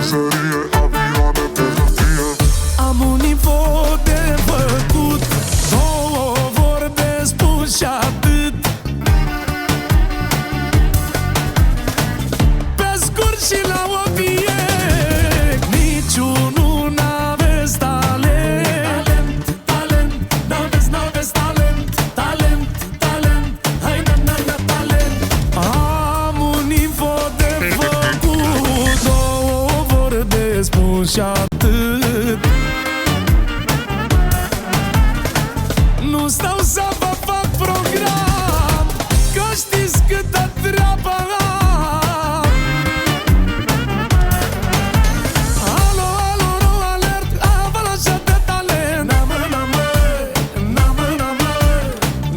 meserie, avioane pe hârtie. Am un info de făcut, două vorbe spus și atât. Pe scurt și la obiect, niciunul n-aveți talent. Talent, n-aveți talent. Talent, hai na talent. Am un info de făcut, două vorbe spus și atât. Nu stau să vă fac program, că știți câtă treabă am. Alo, alert, avalanșă de talent. N-am,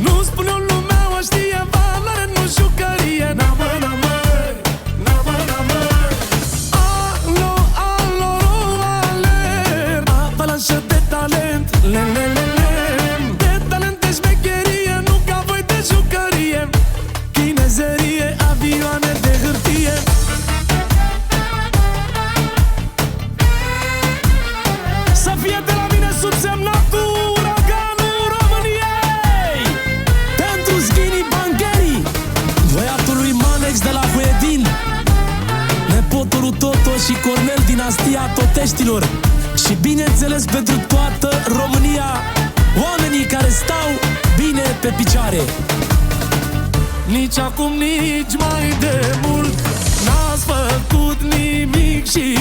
nu spune lumea, o știe, valoare, nu jucărie. N-am, alo, alert, avalanșă de talent. De talent de șmecherie, nu ca voi de jucărie. Chinezerie, avioane de hârtie. Să fie de la mine subsemnatul uraganul României, pentru Sghini Bangheri, băiatul lui Manex de la Huedin, nepotul lui Toto și Cornel, dinastia Toteștilor. Și bineînțeles pentru toată România, oamenii care stau bine pe picioare. Nici acum, nici mai de mult n-ați făcut nimic și